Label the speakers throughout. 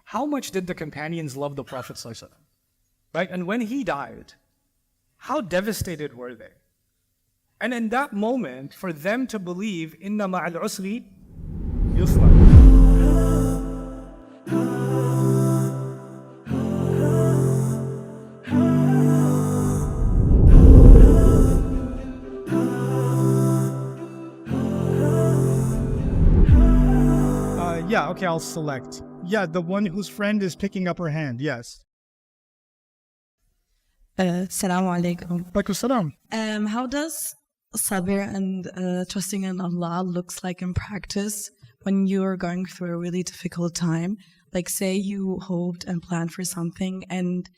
Speaker 1: how much did the companions love the Prophet ﷺ? Right? And when he died, how devastated were they? And in that moment, for them to believe, inna ma'al usri yusra.
Speaker 2: Yeah, okay, I'll select. Yeah, the one whose friend is picking up her hand, yes.
Speaker 3: Assalamu alaikum.
Speaker 2: Alaikum salam.
Speaker 3: How does sabr and trusting in Allah looks like in practice when you are going through a really difficult time? Like say you hoped and planned for something and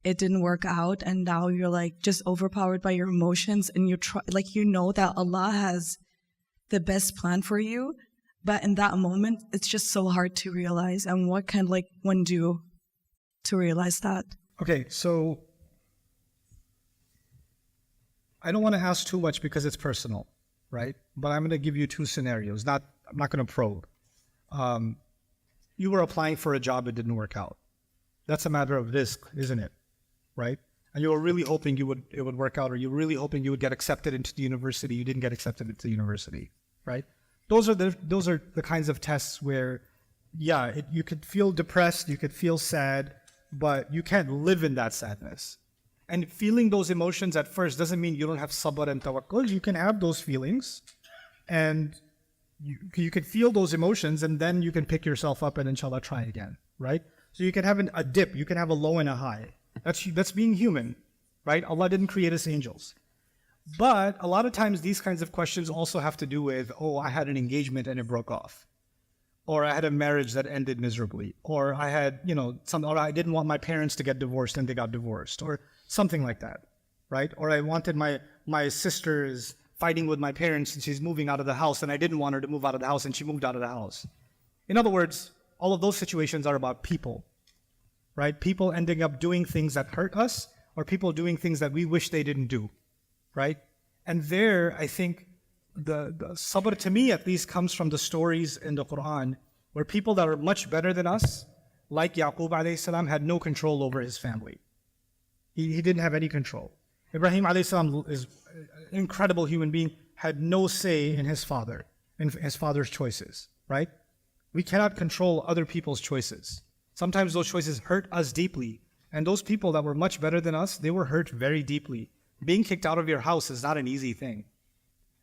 Speaker 3: it didn't work out, and now you're like just overpowered by your emotions, and you try, like you know that Allah has the best plan for you, but in that moment it's just so hard to realize. And what can like one do to realize that?
Speaker 2: Okay, so I don't want to ask too much because it's personal, right? But I'm going to give you two scenarios. I'm not going to probe. You were applying for a job, it didn't work out. That's a matter of risk, isn't it? Right? And you were really hoping it would work out, or you were really hoping you would get accepted into the university. You didn't get accepted into the university, right? Those are the kinds of tests where, yeah, you could feel depressed, you could feel sad, but you can't live in that sadness. And feeling those emotions at first doesn't mean you don't have sabr and tawakkul. You can have those feelings, and you can feel those emotions, and then you can pick yourself up and inshallah try again, right? So you can have a dip, you can have a low and a high. That's being human, right? Allah didn't create us angels. But a lot of times these kinds of questions also have to do with, oh, I had an engagement and it broke off. Or I had a marriage that ended miserably. Or I had, or I didn't want my parents to get divorced and they got divorced. Or something like that, right? Or I wanted my sister is fighting with my parents and she's moving out of the house, and I didn't want her to move out of the house and she moved out of the house. In other words, all of those situations are about people, right? People ending up doing things that hurt us, or people doing things that we wish they didn't do, right? And there, I think the sabr, to me at least, comes from the stories in the Qur'an where people that are much better than us, like Yaqub alayhi salam, had no control over his family. He didn't have any control. Ibrahim alayhi salam is an incredible human being, had no say in his father's choices, right? We cannot control other people's choices. Sometimes those choices hurt us deeply. And those people that were much better than us, they were hurt very deeply. Being kicked out of your house is not an easy thing.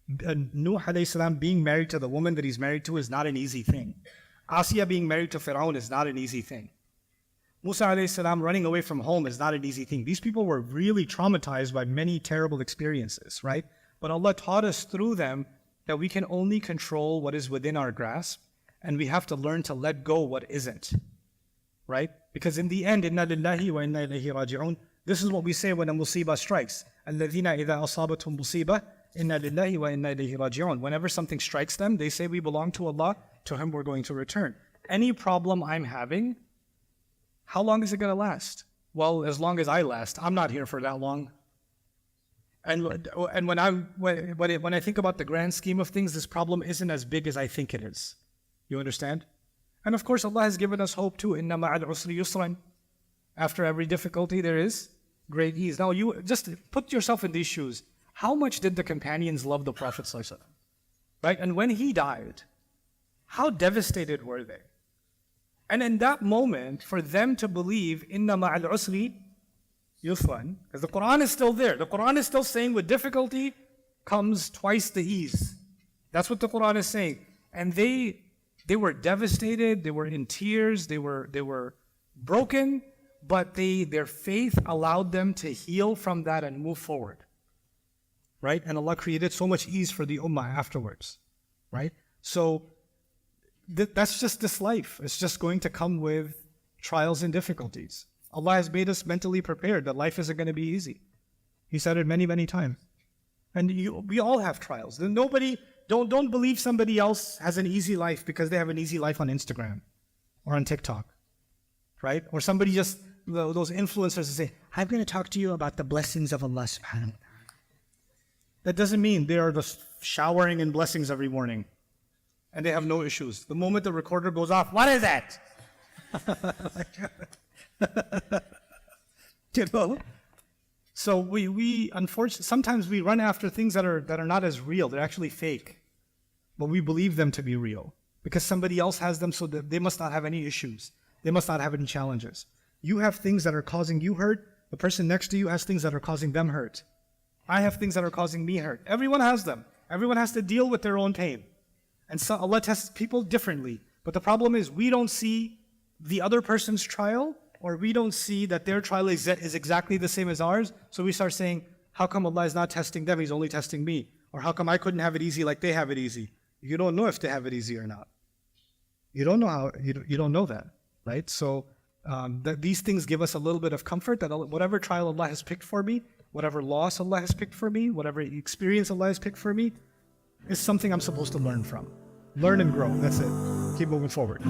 Speaker 2: Nuh alayhi salam being married to the woman that he's married to is not an easy thing. Asiya being married to Fir'aun is not an easy thing. Musa alayhi salam running away from home is not an easy thing. These people were really traumatized by many terrible experiences, right? But Allah taught us through them that we can only control what is within our grasp, and we have to learn to let go what isn't, right? Because in the end, inna lillahi wa inna ilayhi raji'un, this is what we say when a musibah strikes. Alladhina idha asabatum musibah, inna lillahi wa inna ilayhi raji'un. Whenever something strikes them, they say we belong to Allah, to Him we're going to return. Any problem I'm having, how long is it going to last? Well, as long as I last. I'm not here for that long. And when I think about the grand scheme of things, this problem isn't as big as I think it is. You understand? And of course, Allah has given us hope too. Inna ma'al usri yusran. After every difficulty, there is great ease. Now, you just put yourself in these shoes. How much did the companions love the Prophet ﷺ? Right? And when he died, how devastated were they? And in that moment, for them to believe, inna ma'al usri yusran, because the Qur'an is still there. The Qur'an is still saying with difficulty comes twice the ease. That's what the Qur'an is saying. And they were devastated, they were in tears, they were broken, but their faith allowed them to heal from that and move forward. Right? And Allah created so much ease for the ummah afterwards. Right? So that's just this life. It's just going to come with trials and difficulties. Allah has made us mentally prepared that life isn't going to be easy. He said it many, many times. And we all have trials. Don't believe somebody else has an easy life because they have an easy life on Instagram or on TikTok, right? Or somebody just, those influencers say, I'm going to talk to you about the blessings of Allah subhanahu wa ta'ala. That doesn't mean they are just showering in blessings every morning and they have no issues. The moment the recorder goes off, what is that? You know? So we unfortunately, sometimes we run after things that are not as real. They're actually fake. But we believe them to be real because somebody else has them, so that they must not have any issues. They must not have any challenges. You have things that are causing you hurt. The person next to you has things that are causing them hurt. I have things that are causing me hurt. Everyone has them. Everyone has to deal with their own pain. And so Allah tests people differently. But the problem is we don't see the other person's trial, or we don't see that their trial is exactly the same as ours. So we start saying, how come Allah is not testing them? He's only testing me. Or how come I couldn't have it easy like they have it easy? You don't know if they have it easy or not. You don't know how. You don't know that, right? So these things give us a little bit of comfort that whatever trial Allah has picked for me, whatever loss Allah has picked for me, whatever experience Allah has picked for me, is something I'm supposed to learn from. Learn and grow. That's it. Keep moving forward.